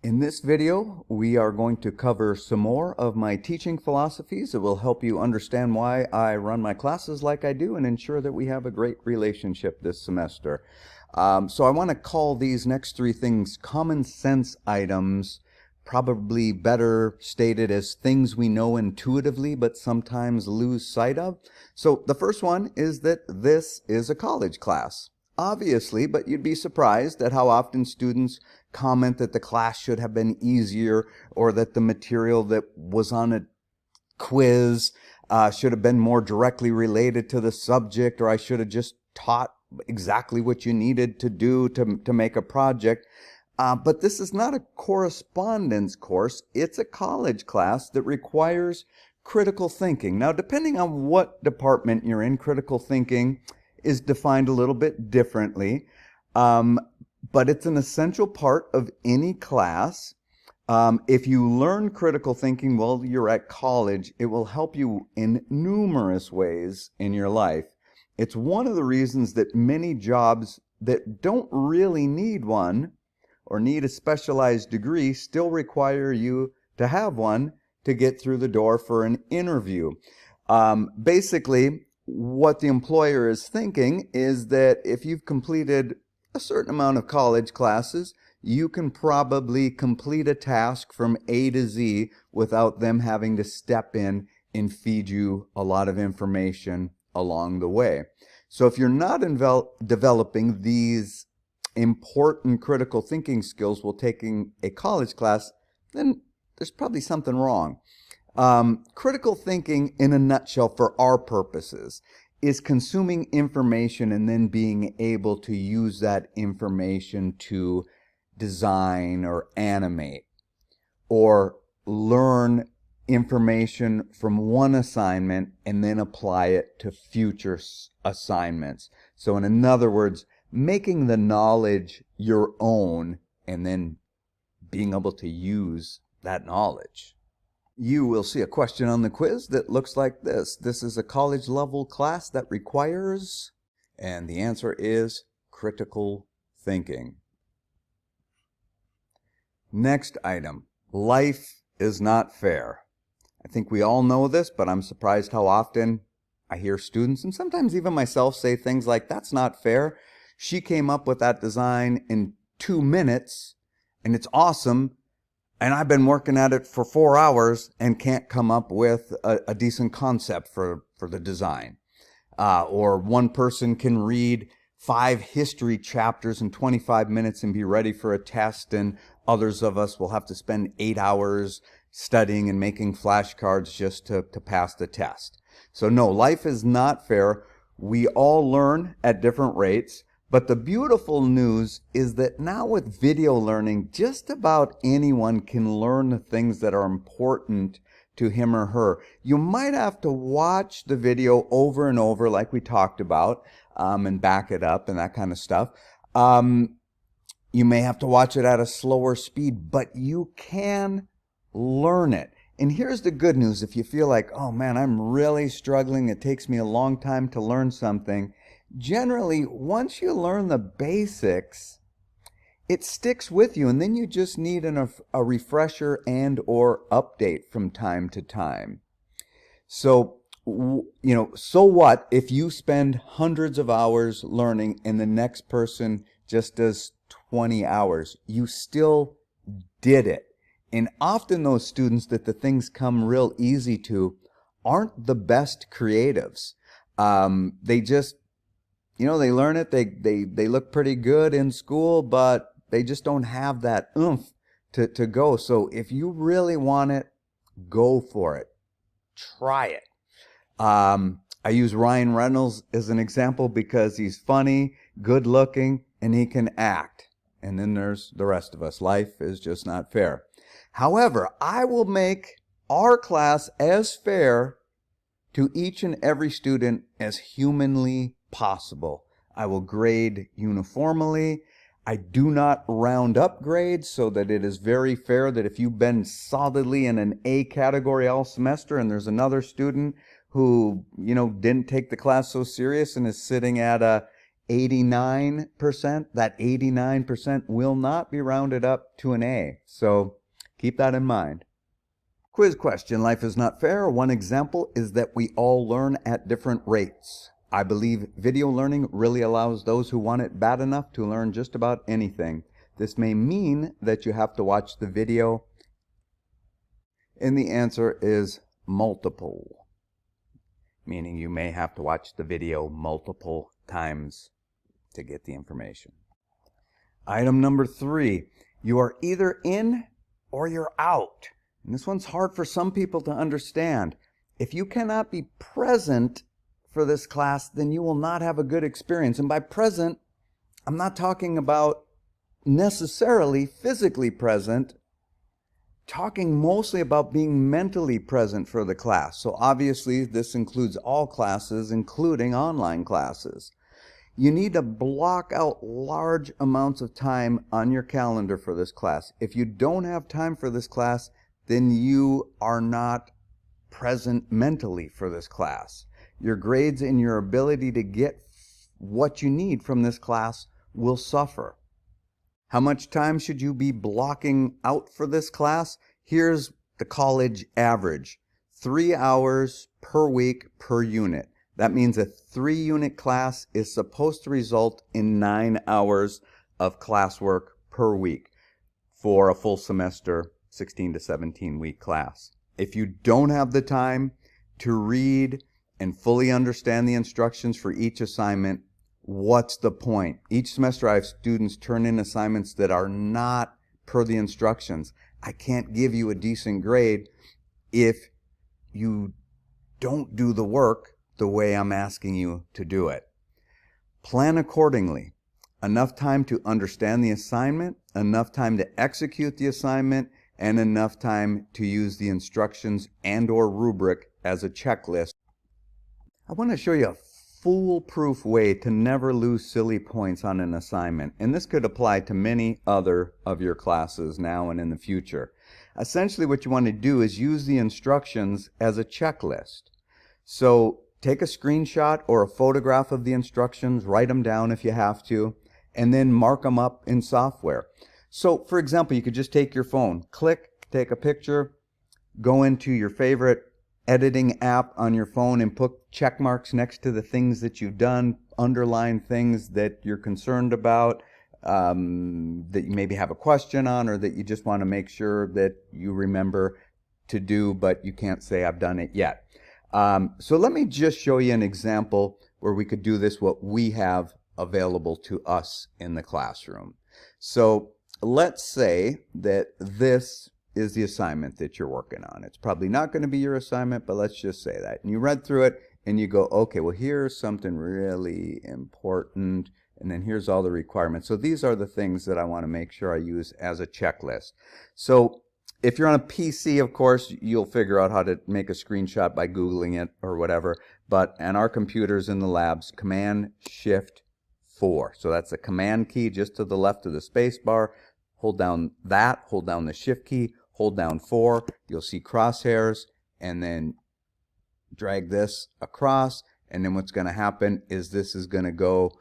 In this video, we are going to cover some more of my teaching philosophies that will help you understand why I run my classes like I do and ensure that we have a great relationship this semester. So I want to call these next three things common sense items, probably better stated as things we know intuitively but sometimes lose sight of. So the first one is that this is a college class. Obviously, but you'd be surprised at how often students comment that the class should have been easier or that the material that was on a quiz should have been more directly related to the subject, or I should have just taught exactly what you needed to do to make a project. But this is not a correspondence course. It's a college class that requires critical thinking. Now, depending on what department you're in, critical thinking is defined a little bit differently, but it's an essential part of any class. If you learn critical thinking while you're at college, it will help you in numerous ways in your life. It's one of the reasons that many jobs that don't really need one or need a specialized degree still require you to have one to get through the door for an interview. Basically, what the employer is thinking is that if you've completed a certain amount of college classes, you can probably complete a task from A to Z without them having to step in and feed you a lot of information along the way. So if you're not developing these important critical thinking skills while taking a college class, then there's probably something wrong. Critical thinking, in a nutshell, for our purposes, is consuming information and then being able to use that information to design or animate or learn information from one assignment and then apply it to future assignments. So in other words, making the knowledge your own and then being able to use that knowledge. You will see a question on the quiz that looks like this. This is a college level class that requires, and the answer is critical thinking. Next item, life is not fair. I think we all know this, but I'm surprised how often I hear students, and sometimes even myself, say things like, that's not fair. She came up with that design in 2 minutes, and it's awesome, and I've been working at it for 4 hours and can't come up with a decent concept for the design. Or one person can read 5 history chapters in 25 minutes and be ready for a test, and others of us will have to spend 8 hours studying and making flashcards just to pass the test. So no, life is not fair. We all learn at different rates. But the beautiful news is that now with video learning, just about anyone can learn the things that are important to him or her. You might have to watch the video over and over like we talked about, and back it up and that kind of stuff. You may have to watch it at a slower speed, but you can learn it. And here's the good news. If you feel like, oh man, I'm really struggling, it takes me a long time to learn something, generally, once you learn the basics, it sticks with you, and then you just need a refresher and or update from time to time. So, so what if you spend hundreds of hours learning and the next person just does 20 hours? You still did it. And often those students that the things come real easy to aren't the best creatives. They just they learn it, they look pretty good in school, but they just don't have that oomph to go. So if you really want it, go for it. Try it. I use Ryan Reynolds as an example because he's funny, good looking, and he can act. And then there's the rest of us. Life is just not fair. However, I will make our class as fair to each and every student as humanly possible. I will grade uniformly. I do not round up grades so that it is very fair that if you've been solidly in an A category all semester and there's another student who, didn't take the class so serious and is sitting at a 89%, that 89% will not be rounded up to an A. So keep that in mind. Quiz question, life is not fair. One example is that we all learn at different rates. I believe video learning really allows those who want it bad enough to learn just about anything. This may mean that you have to watch the video, and the answer is multiple, meaning you may have to watch the video multiple times to get the information. Item number 3, you are either in or you're out. And this one's hard for some people to understand. If you cannot be present for this class, then you will not have a good experience. And by present, I'm not talking about necessarily physically present, talking mostly about being mentally present for the class. So obviously this includes all classes, including online classes. You need to block out large amounts of time on your calendar for this class. If you don't have time for this class, then you are not present mentally for this class. Your grades and your ability to get what you need from this class will suffer. How much time should you be blocking out for this class? Here's the college average. 3 hours per week per unit. That means a 3-unit class is supposed to result in 9 hours of classwork per week for a full semester 16 to 17 week class. If you don't have the time to read and fully understand the instructions for each assignment, what's the point? Each semester I have students turn in assignments that are not per the instructions. I can't give you a decent grade if you don't do the work the way I'm asking you to do it. Plan accordingly. Enough time to understand the assignment, enough time to execute the assignment, and enough time to use the instructions and/or rubric as a checklist. I want to show you a foolproof way to never lose silly points on an assignment, and this could apply to many other of your classes now and in the future. Essentially what you want to do is use the instructions as a checklist. So take a screenshot or a photograph of the instructions, write them down if you have to, and then mark them up in software. So for example, you could just take your phone, click, take a picture, go into your favorite editing app on your phone and put check marks next to the things that you've done, underline things that you're concerned about, that you maybe have a question on, or that you just want to make sure that you remember to do, but you can't say I've done it yet. So let me just show you an example where we could do this, what we have available to us in the classroom. So let's say that this is the assignment that you're working on. It's probably not going to be your assignment, but let's just say that. And you read through it and you go, okay, well, here's something really important, and then here's all the requirements. So these are the things that I want to make sure I use as a checklist. So if you're on a PC, of course, you'll figure out how to make a screenshot by Googling it or whatever. But on our computers in the labs, Command-Shift-4. So that's the Command key just to the left of the space bar. Hold down that, hold down the Shift key, hold down 4. You'll see crosshairs, and then drag this across. And then what's going to happen is this is going to go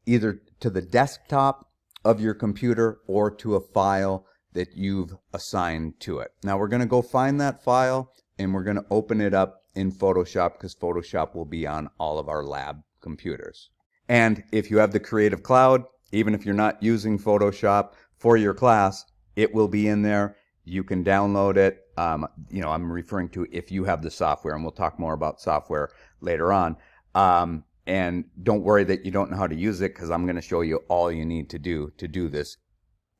either to the desktop of your computer or to a file that you've assigned to it. Now we're going to go find that file and we're going to open it up in Photoshop, because Photoshop will be on all of our lab computers. And if you have the Creative Cloud, even if you're not using Photoshop for your class, it will be in there. You can download it. I'm referring to if you have the software, and we'll talk more about software later on. And don't worry that you don't know how to use it, because I'm going to show you all you need to do this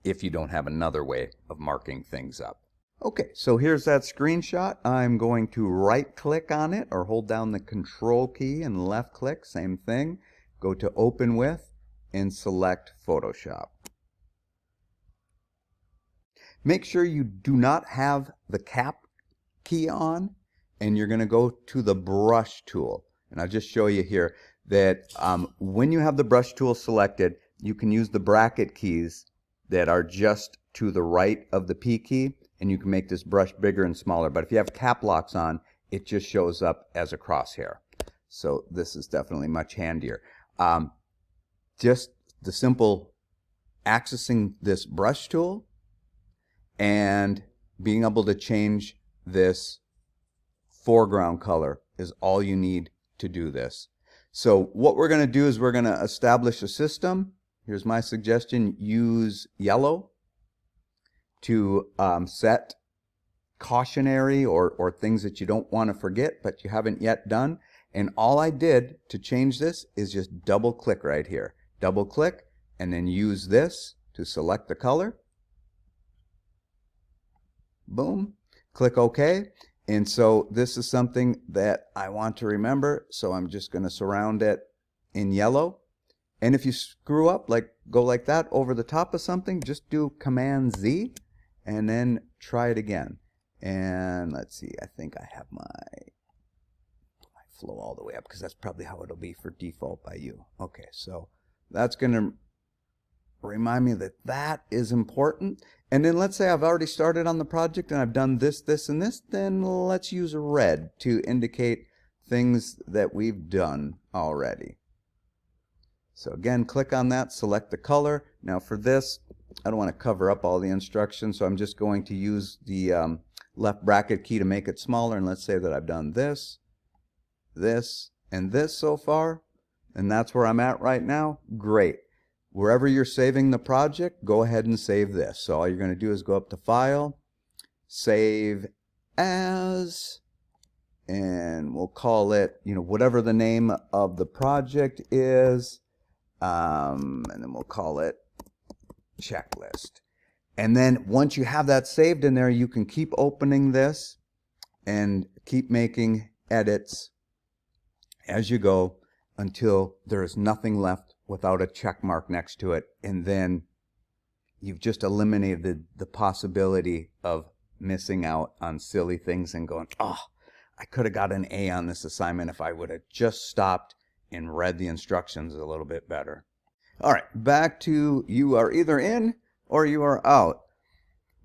if you don't have another way of marking things up. Okay, so here's that screenshot. I'm going to right click on it or hold down the control key and left click, same thing. Go to open with and select Photoshop. Make sure you do not have the cap key on, and you're going to go to the brush tool. And I'll just show you here that when you have the brush tool selected, you can use the bracket keys that are just to the right of the P key, and you can make this brush bigger and smaller. But if you have cap locks on, it just shows up as a crosshair. So this is definitely much handier. just the simple accessing this brush tool and being able to change this foreground color is all you need to do this. So what we're going to do is we're going to establish a system. Here's my suggestion. Use yellow to set cautionary or things that you don't want to forget but you haven't yet done. And all I did to change this is just double click right here. Double click and then use this to select the color. Boom. Click OK. And so this is something that I want to remember. So I'm just going to surround it in yellow. And if you screw up, like go like that over the top of something, just do Command Z and then try it again. And let's see, I think I have my flow all the way up because that's probably how it'll be for default by you. Okay, so that's going to remind me that that is important. And then let's say I've already started on the project and I've done this, this, and this. Then let's use red to indicate things that we've done already. So again, click on that, select the color. Now for this, I don't want to cover up all the instructions, so I'm just going to use the left bracket key to make it smaller. And let's say that I've done this, this, and this so far. And that's where I'm at right now. Great. Wherever you're saving the project, go ahead and save this. So all you're going to do is go up to File, Save As, and we'll call it, whatever the name of the project is, and then we'll call it Checklist. And then once you have that saved in there, you can keep opening this and keep making edits as you go until there is nothing left without a check mark next to it, and then you've just eliminated the possibility of missing out on silly things and going, oh, I could have got an A on this assignment if I would have just stopped and read the instructions a little bit better. All right, back to you are either in or you are out.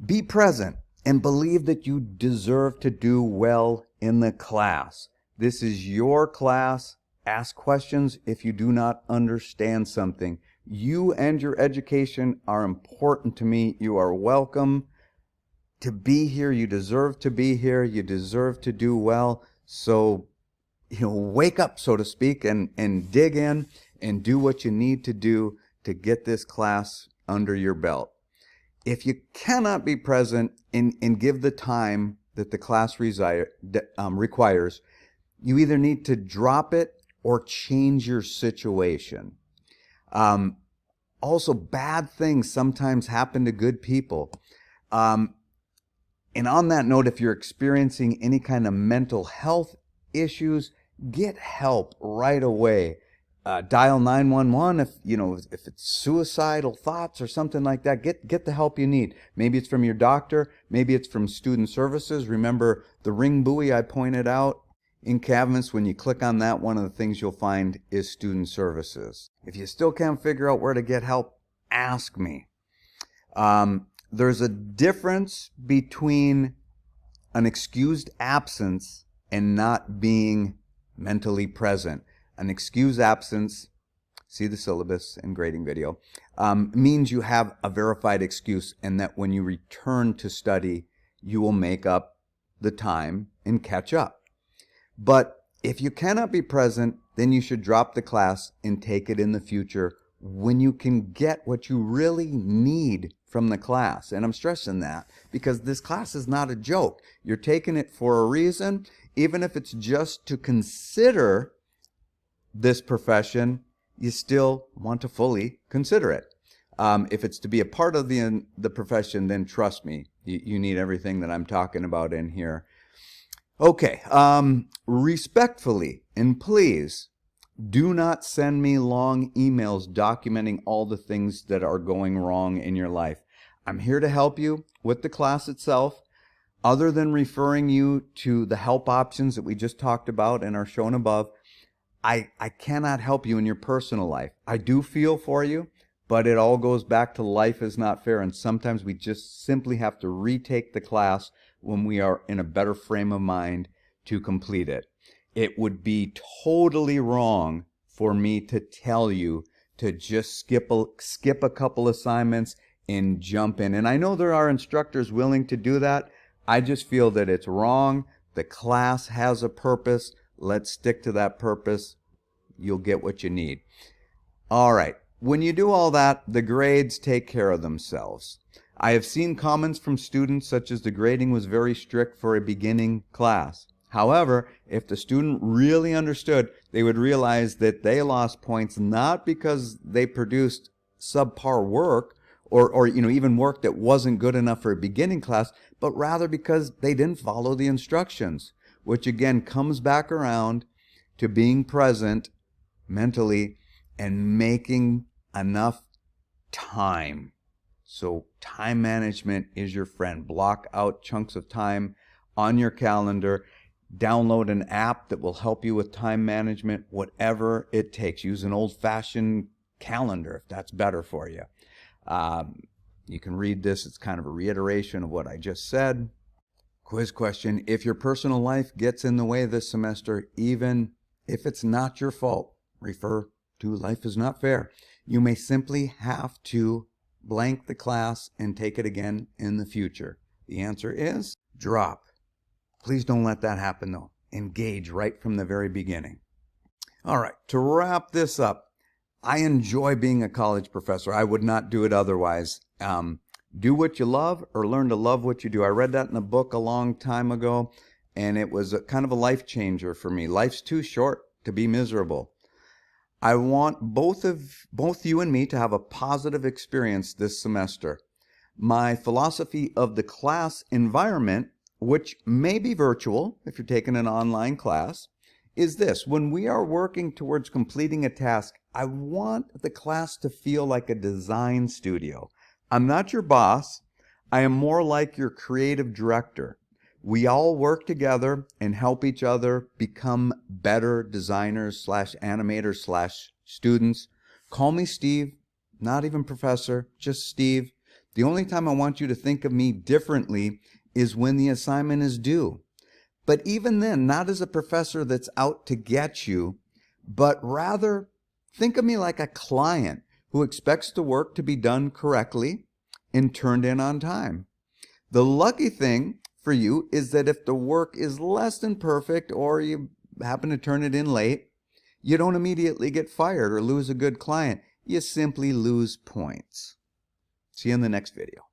Be present and believe that you deserve to do well in the class. This is your class. Ask questions if you do not understand something. You and your education are important to me. You are welcome to be here. You deserve to be here. You deserve to do well. So, wake up, so to speak, and dig in and do what you need to do to get this class under your belt. If you cannot be present and give the time that the class requires, you either need to drop it or change your situation. Also, bad things sometimes happen to good people. And on that note, if you're experiencing any kind of mental health issues, get help right away. Dial 911 if it's suicidal thoughts or something like that. Get the help you need. Maybe it's from your doctor. Maybe it's from student services. Remember the ring buoy I pointed out in Canvas? When you click on that, one of the things you'll find is student services. If you still can't figure out where to get help, ask me. There's a difference between an excused absence and not being mentally present. An excused absence, see the syllabus and grading video, means you have a verified excuse and that when you return to study, you will make up the time and catch up. But if you cannot be present, then you should drop the class and take it in the future when you can get what you really need from the class. And I'm stressing that because this class is not a joke. You're taking it for a reason, even if it's just to consider this profession, you still want to fully consider it. If it's to be a part of the profession, then trust me, you need everything that I'm talking about in here. Okay, respectfully, and please, do not send me long emails documenting all the things that are going wrong in your life. I'm here to help you with the class itself. Other than referring you to the help options that we just talked about and are shown above, I cannot help you in your personal life. I do feel for you, but it all goes back to life is not fair, and sometimes we just simply have to retake the class when we are in a better frame of mind to complete it. It would be totally wrong for me to tell you to just skip a couple assignments and jump in. And I know there are instructors willing to do that. I just feel that it's wrong. The class has a purpose. Let's stick to that purpose. You'll get what you need. All right. When you do all that, the grades take care of themselves. I have seen comments from students such as the grading was very strict for a beginning class. However, if the student really understood, they would realize that they lost points not because they produced subpar work or even work that wasn't good enough for a beginning class, but rather because they didn't follow the instructions, which again comes back around to being present mentally and making enough time. So time management is your friend. Block out chunks of time on your calendar. Download an app that will help you with time management, whatever it takes. Use an old-fashioned calendar if that's better for you. You can read this. It's kind of a reiteration of what I just said. Quiz question. If your personal life gets in the way this semester, even if it's not your fault, refer to Life is Not Fair. You may simply have to blank the class and take it again in the future. The answer is drop. Please don't let that happen though. Engage right from the very beginning. All right, to wrap this up, I enjoy being a college professor. I would not do it otherwise. Do what you love or learn to love what you do. I read that in a book a long time ago, and it was kind of a life changer for me. Life's too short to be miserable. I want both you and me to have a positive experience this semester. My philosophy of the class environment, which may be virtual if you're taking an online class, is this. When we are working towards completing a task, I want the class to feel like a design studio. I'm not your boss. I am more like your creative director. We all work together and help each other become better designers / animators / students. Call me Steve, not even professor, just Steve. The only time I want you to think of me differently is when the assignment is due. But even then, not as a professor that's out to get you, but rather think of me like a client who expects the work to be done correctly and turned in on time. The lucky thing for you is that if the work is less than perfect or you happen to turn it in late, you don't immediately get fired or lose a good client. You simply lose points. See you in the next video.